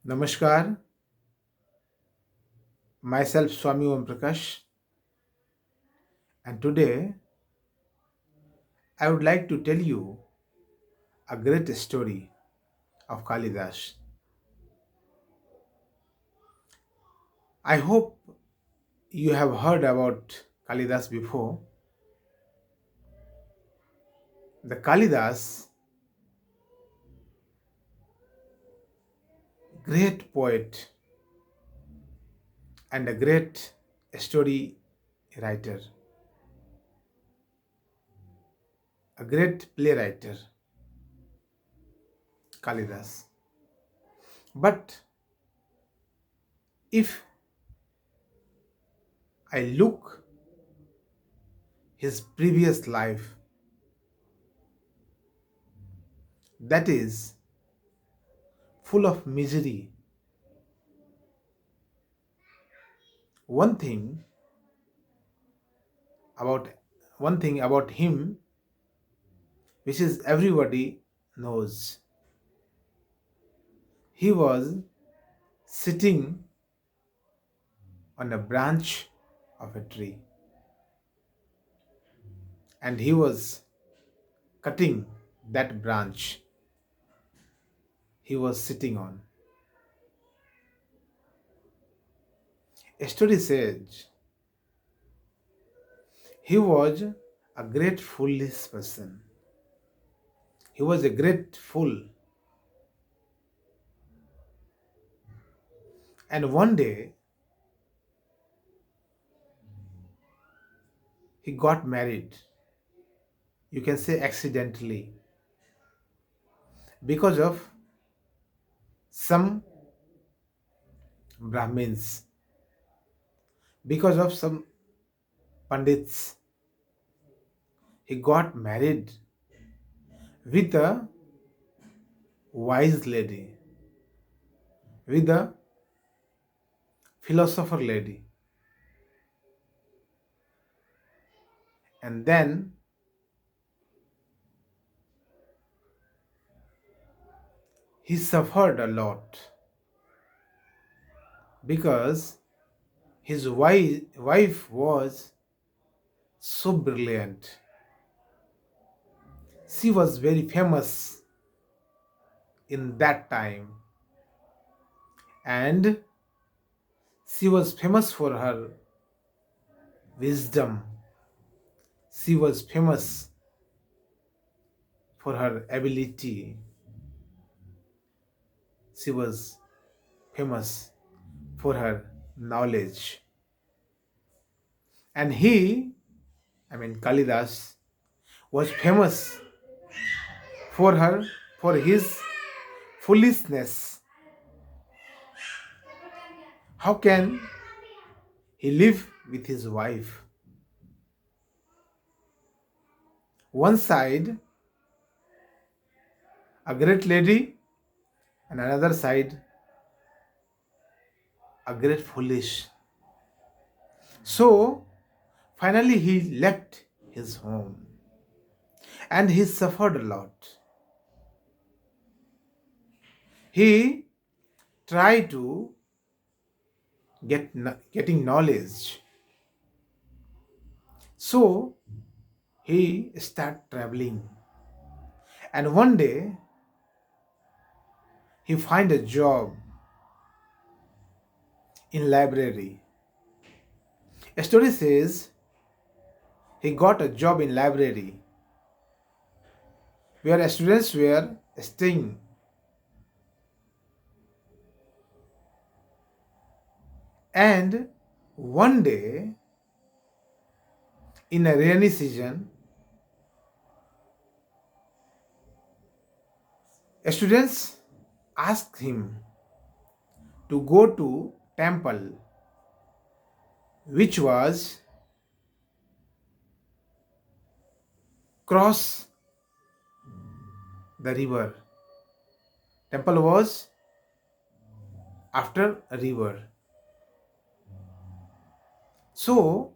Namaskar, myself Swami Omprakash, and today I would like to tell you a great story of Kalidas. I hope you have heard about Kalidas before. The Kalidas, great poet and a great story writer, a great playwright, Kalidas. But if I look his previous life, that is full of misery. One thing about one thing about him which is everybody knows. He was sitting on a branch of a tree and he was cutting that branch he was sitting on. A story says he was a great foolish person. He was a great fool. And one day he got married. You can say accidentally because of some Brahmins, because of some Pandits. He got married with a wise lady, with a philosopher lady. And then he suffered a lot because his wife was so brilliant. She was very famous in that time and she was famous for her wisdom. She was famous for her ability. She was famous for her knowledge. And Kalidas, was famous for his foolishness. How can he live with his wife? One side, a great lady, and another side, a great foolish. So finally he left his home and he suffered a lot. He tried to getting knowledge. So he started traveling. And one day he find a job in library. A story says he got a job in library where students were staying. And one day in a rainy season, students asked him to go to temple which was cross the river. Temple was after a river. So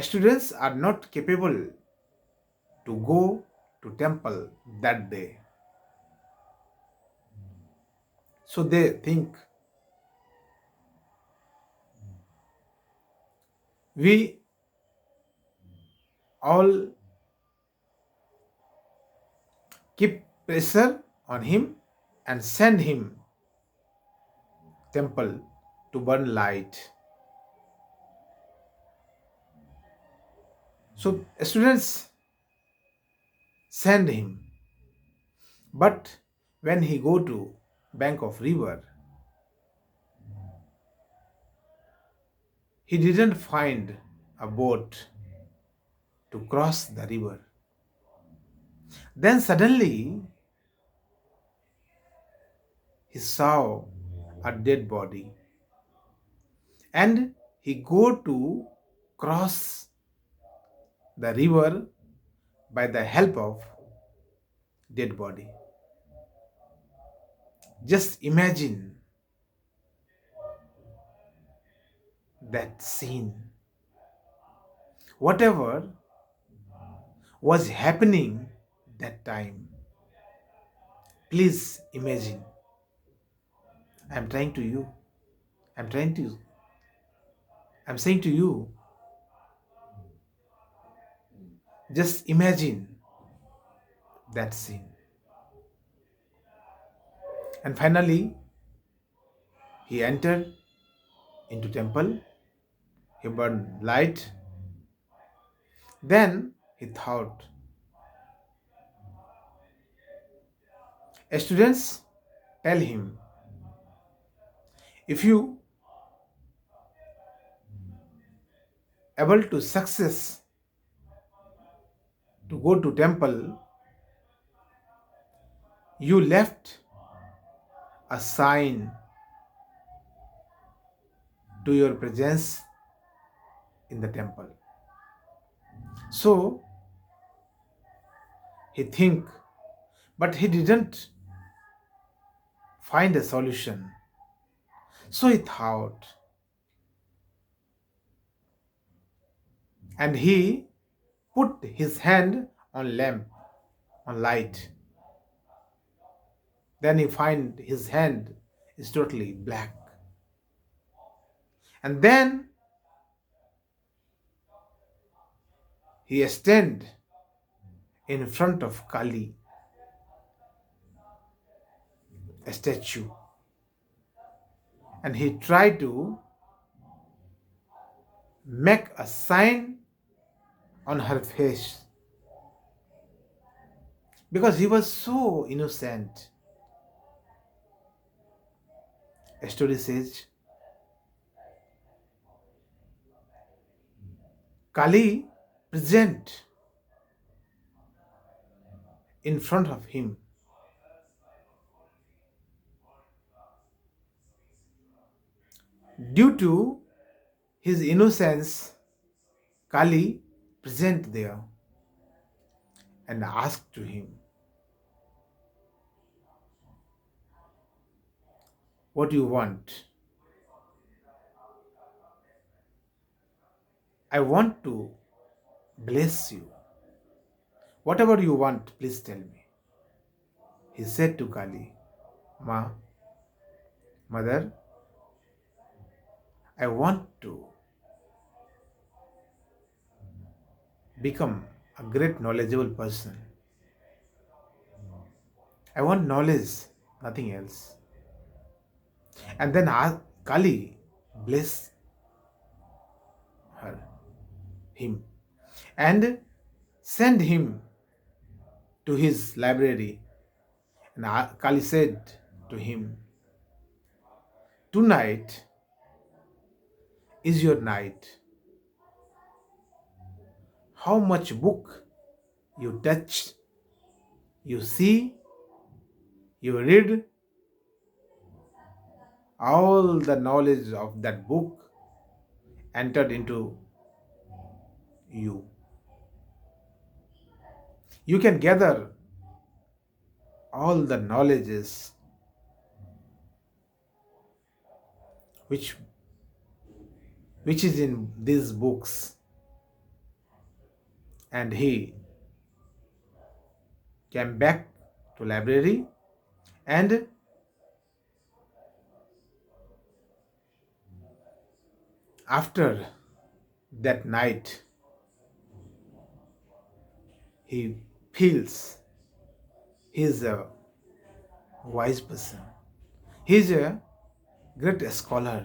students are not capable to go to temple that day. So they think we all keep pressure on him and send him temple to burn light. So students send him, but when he go to bank of river, he didn't find a boat to cross the river. Then suddenly he saw a dead body, and he go to cross the river by the help of dead body. Just imagine that scene. Whatever was happening that time, please imagine. I'm trying to you. I'm trying to. I'm saying to you, just imagine that scene. And finally, he entered into temple. He burned light. Then he thought, students tell him, if you able to success to go to temple, you left a sign to your presence in the temple. So he think, but he didn't find a solution. So he thought, and he put his hand on lamp, on light. Then he find his hand is totally black. And then he stand in front of Kali, a statue, and he tried to make a sign on her face because he was so innocent. A story says Kali present in front of him. Due to his innocence, Kali present there and asked to him, what do you want? I want to bless you. Whatever you want, please tell me. He said to Kali, Ma, mother, I want to become a great knowledgeable person. I want knowledge, nothing else. And then Kali bless her, him, and send him to his library. And Kali said to him, tonight is your night. How much book you touch, you see, you read, all the knowledge of that book entered into you. You can gather all the knowledges which is in these books, and he came back to library and After that night, he feels he is a wise person. He is a great scholar.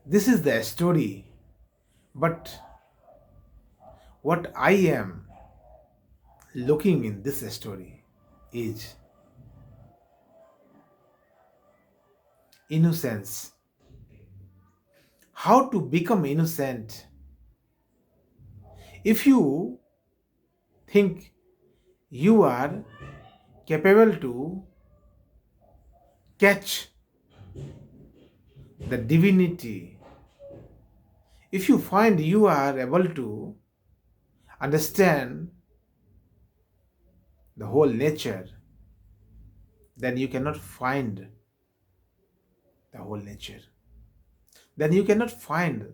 This is the story. But what I am looking in this story is innocence. How to become innocent? If you think you are capable to catch the divinity, if you find you are able to understand the whole nature, then you cannot find the whole nature. Then you cannot find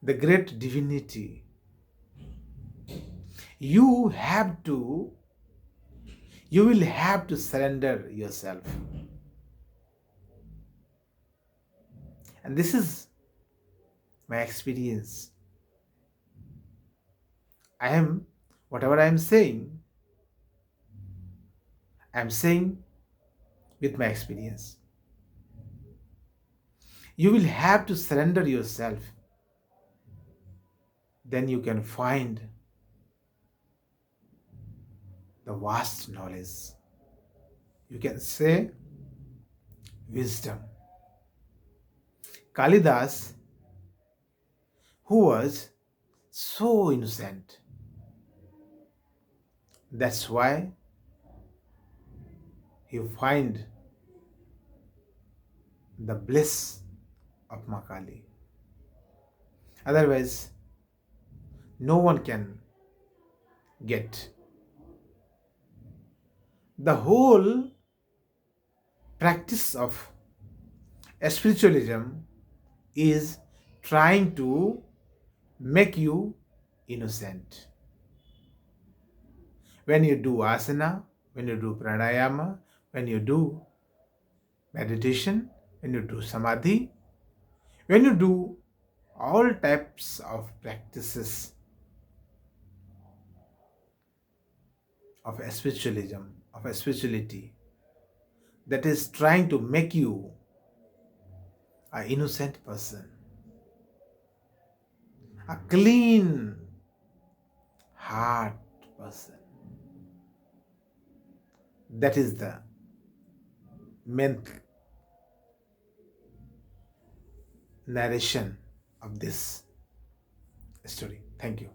the great divinity. You have to, you will have to surrender yourself. And this is my experience. Whatever I am saying, I am saying with my experience. You will have to surrender yourself. Then you can find the vast knowledge. You can say wisdom. Kalidas, who was so innocent, that's why he find the bliss of Makali. Otherwise, no one can get. The whole practice of spiritualism is trying to make you innocent. When you do asana, when you do pranayama, when you do meditation, when you do samadhi, when you do all types of practices of spiritualism, of spirituality, that is trying to make you an innocent person, a clean heart person. That is the main narration of this story. Thank you.